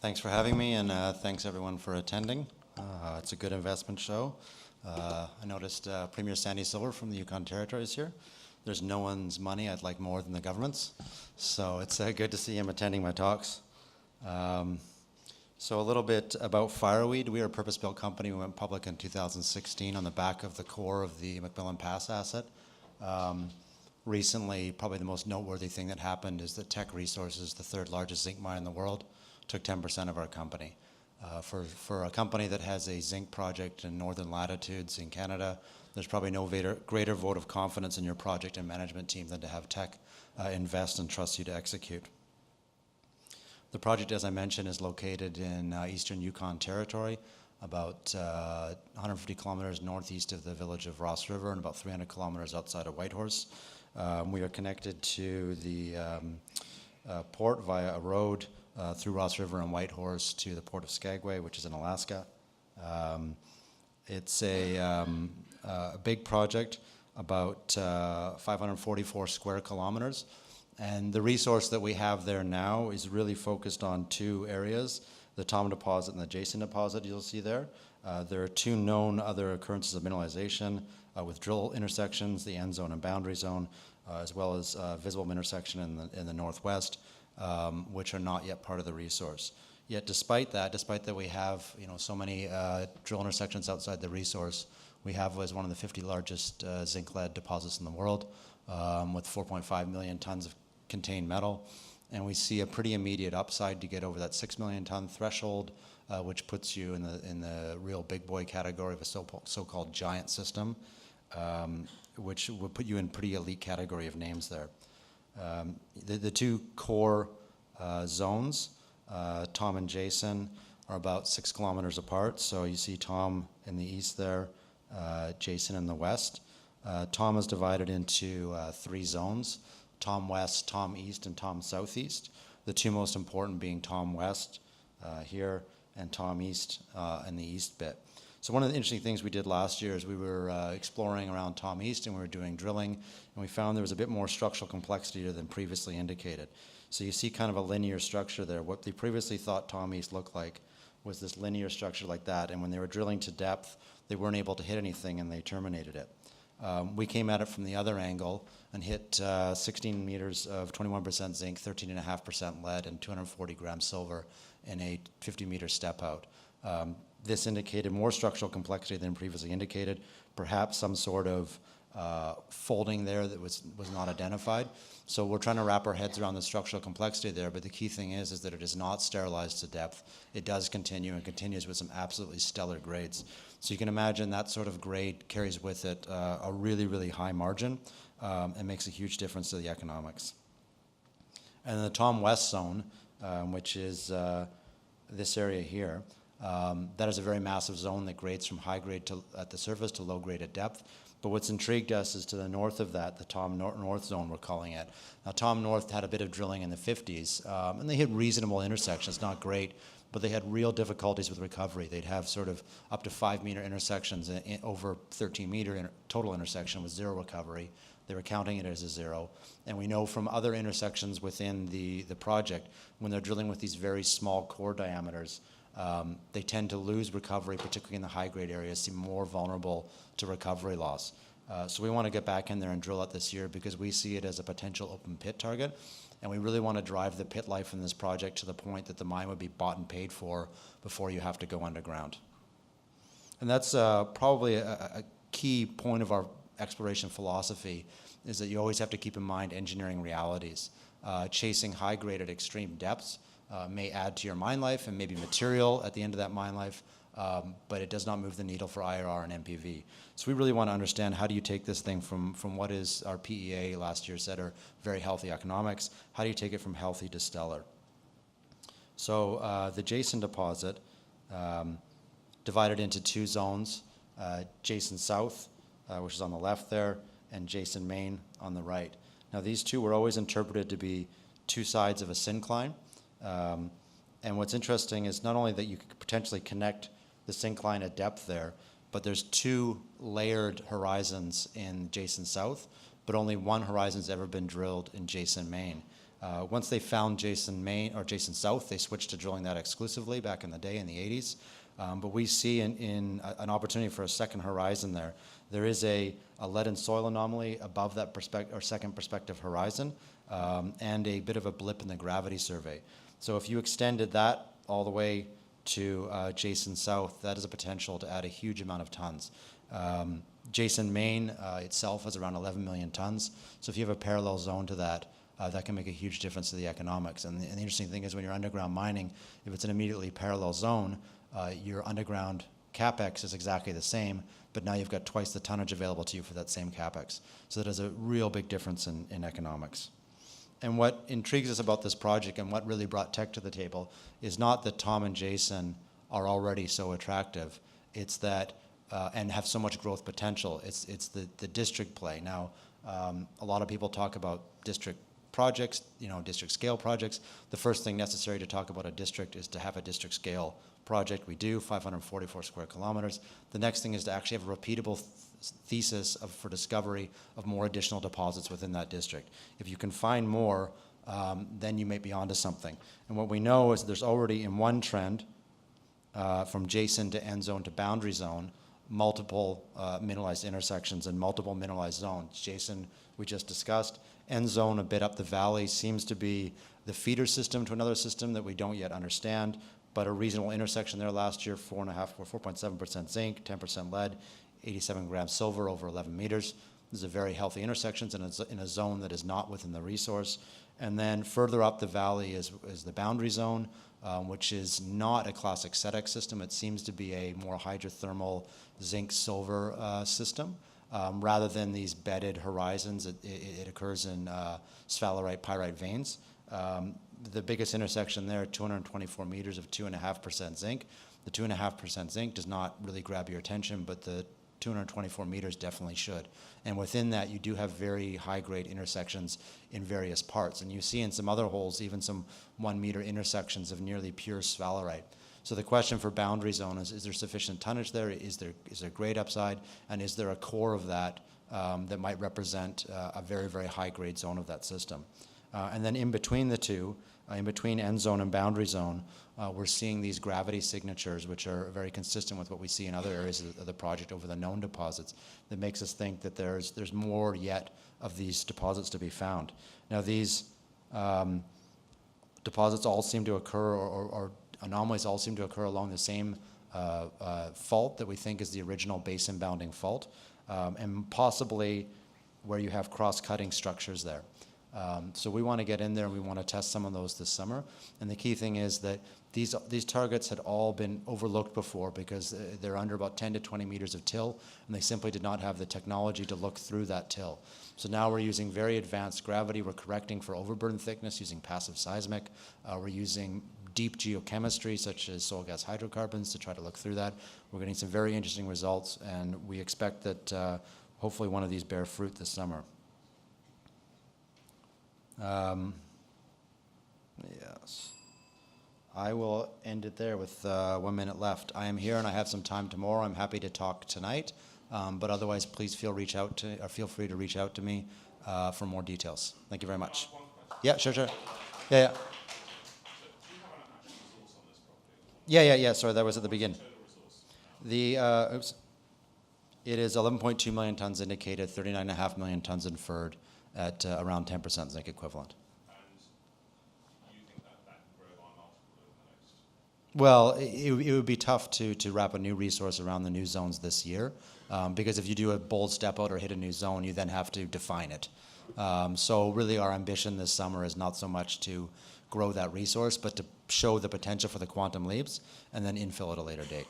Thanks for having me, and thanks everyone for attending. It's a good investment show. I noticed Premier Sandy Silver from the Yukon Territory is here. There's no one's money I'd like more than the government's, so it's good to see him attending my talks. So a little bit about Fireweed. We are a purpose-built company. We went public in 2016 on the back of the core of the McMillan Pass asset. Recently, probably the most noteworthy thing that happened is that Teck Resources, the third largest zinc mine in the world, took 10% of our company. For a company that has a zinc project in northern latitudes in Canada, there's probably no greater vote of confidence in your project and management team than to have Teck invest and trust you to execute. The project, as I mentioned, is located in eastern Yukon Territory, about 150 kilometers northeast of the village of Ross River and about 300 kilometers outside of Whitehorse. We are connected to the port via a road through Ross River and Whitehorse to the port of Skagway, which is in Alaska. It's a big project, about 544 square kilometers. And the resource that we have there now is really focused on two areas, the Tom deposit and the Jason deposit you'll see there. There are two known other occurrences of mineralization with drill intersections, the end zone and boundary zone, as well as visible intersection in the northwest, which are not yet part of the resource. Yet despite that we have so many drill intersections outside the resource, we have as one of the 50 largest zinc-lead deposits in the world, with 4.5 million tons of contained metal. And we see a pretty immediate upside to get over that 6 million ton threshold, which puts you in the real big boy category of a so-called giant system, which would put you in pretty elite category of names there. The two core zones, Tom and Jason, are about 6 kilometers apart. So you see Tom in the east there, Jason in the west. Tom is divided into 3 zones: Tom West, Tom East, and Tom Southeast. The two most important being Tom West here and Tom East in the east bit. So one of the interesting things we did last year is we were exploring around Tom East, and we were doing drilling, and we found there was a bit more structural complexity than previously indicated. So you see kind of a linear structure there. What they previously thought Tom East looked like was this linear structure like that, and when they were drilling to depth, they weren't able to hit anything, and they terminated it. We came at it from the other angle and hit 16 meters of 21% zinc, 13.5% lead, and 240 grams silver in a 50-meter step out. This indicated more structural complexity than previously indicated, perhaps some sort of folding there that was not identified. So we're trying to wrap our heads around the structural complexity there, but the key thing is that it is not sterilized to depth. It does continue and continues with some absolutely stellar grades. So you can imagine that sort of grade carries with it a really, really high margin and makes a huge difference to the economics. And in the Tom West zone, which is this area here, that is a very massive zone that grades from high grade at the surface to low grade at depth. But what's intrigued us is to the north of that, the Tom North zone, we're calling it. Now, Tom North had a bit of drilling in the 50s, and they hit reasonable intersections, not great, but they had real difficulties with recovery. They'd have sort of up to 5-meter intersections over 13-meter total intersection with zero recovery. They were counting it as a zero. And we know from other intersections within the project, when they're drilling with these very small core diameters, they tend to lose recovery, particularly in the high-grade areas, seem more vulnerable to recovery loss. So we want to get back in there and drill it this year because we see it as a potential open pit target, and we really want to drive the pit life in this project to the point that the mine would be bought and paid for before you have to go underground. And that's probably a key point of our exploration philosophy, is that you always have to keep in mind engineering realities. Chasing high-grade at extreme depths may add to your mine life and maybe material at the end of that mine life, but it does not move the needle for IRR and NPV. So we really want to understand, how do you take this thing from what is our PEA last year said are very healthy economics, how do you take it from healthy to stellar? So the Jason deposit divided into 2 zones, Jason South, which is on the left there, and Jason Main on the right. Now these two were always interpreted to be 2 sides of a syncline. And what's interesting is not only that you could potentially connect the syncline at depth there, but there's 2 layered horizons in Jason South, but only one horizon's ever been drilled in Jason Main. Once they found Jason Main or Jason South, they switched to drilling that exclusively back in the day in the 80s. But we see in an opportunity for a second horizon there. There is a lead and soil anomaly above that second prospective horizon, and a bit of a blip in the gravity survey. So if you extended that all the way to Jason South, that is a potential to add a huge amount of tons. Jason Main itself has around 11 million tons. So if you have a parallel zone to that, that can make a huge difference to the economics. And the interesting thing is when you're underground mining, if it's an immediately parallel zone, your underground capex is exactly the same, but now you've got twice the tonnage available to you for that same capex. So that is a real big difference in economics. And what intrigues us about this project and what really brought Teck to the table is not that Tom and Jason are already so attractive. It's that, and have so much growth potential. It's the district play. Now, a lot of people talk about district projects, district scale projects. The first thing necessary to talk about a district is to have a district scale project. We do 544 square kilometers. The next thing is to actually have a repeatable thesis for discovery of more additional deposits within that district. If you can find more, then you may be onto something. And what we know is there's already in one trend, from Jason to end zone to boundary zone, multiple mineralized intersections and multiple mineralized zones. Jason, we just discussed. End zone a bit up the valley seems to be the feeder system to another system that we don't yet understand, but a reasonable intersection there last year, 4.7% zinc, 10% lead, 87 grams silver over 11 meters. These are very healthy intersections, and it's in a zone that is not within the resource. And then further up the valley is the boundary zone, which is not a classic SEDEX system. It seems to be a more hydrothermal zinc-silver system. Rather than these bedded horizons, it occurs in sphalerite pyrite veins. The biggest intersection there, 224 meters of 2.5% zinc. The 2.5% zinc does not really grab your attention, but the 224 meters definitely should. And within that, you do have very high-grade intersections in various parts. And you see in some other holes, even some 1 meter intersections of nearly pure sphalerite. So the question for boundary zone is there sufficient tonnage there? Is there grade upside? And is there a core of that that might represent a very, very high-grade zone of that system? And then in between the two, in between end zone and boundary zone, we're seeing these gravity signatures, which are very consistent with what we see in other areas of the project over the known deposits. That makes us think that there's more yet of these deposits to be found. Now these deposits all seem to occur, or anomalies all seem to occur along the same fault that we think is the original basin bounding fault, and possibly where you have cross-cutting structures there. So we want to get in there and we want to test some of those this summer. And the key thing is that these targets had all been overlooked before because they're under about 10 to 20 meters of till, and they simply did not have the technology to look through that till. So now we're using very advanced gravity. We're correcting for overburden thickness using passive seismic. We're using deep geochemistry such as soil gas hydrocarbons to try to look through that. We're getting some very interesting results, and we expect that hopefully one of these bear fruit this summer. Yes. I will end it there with 1 minute left. I am here and I have some time tomorrow. I'm happy to talk tonight, but otherwise please feel free to reach out to me for more details. Thank you very much. Yeah, sure. Yeah. Yeah. Sorry, that was at the beginning. It is 11.2 million tons indicated, 39.5 million tons inferred at around 10% zinc equivalent. And you think that can grow by multiple in the next? Well, it would be tough to wrap a new resource around the new zones this year, because if you do a bold step out or hit a new zone, you then have to define it. So really our ambition this summer is not so much to grow that resource, but to show the potential for the quantum leaps and then infill at a later date.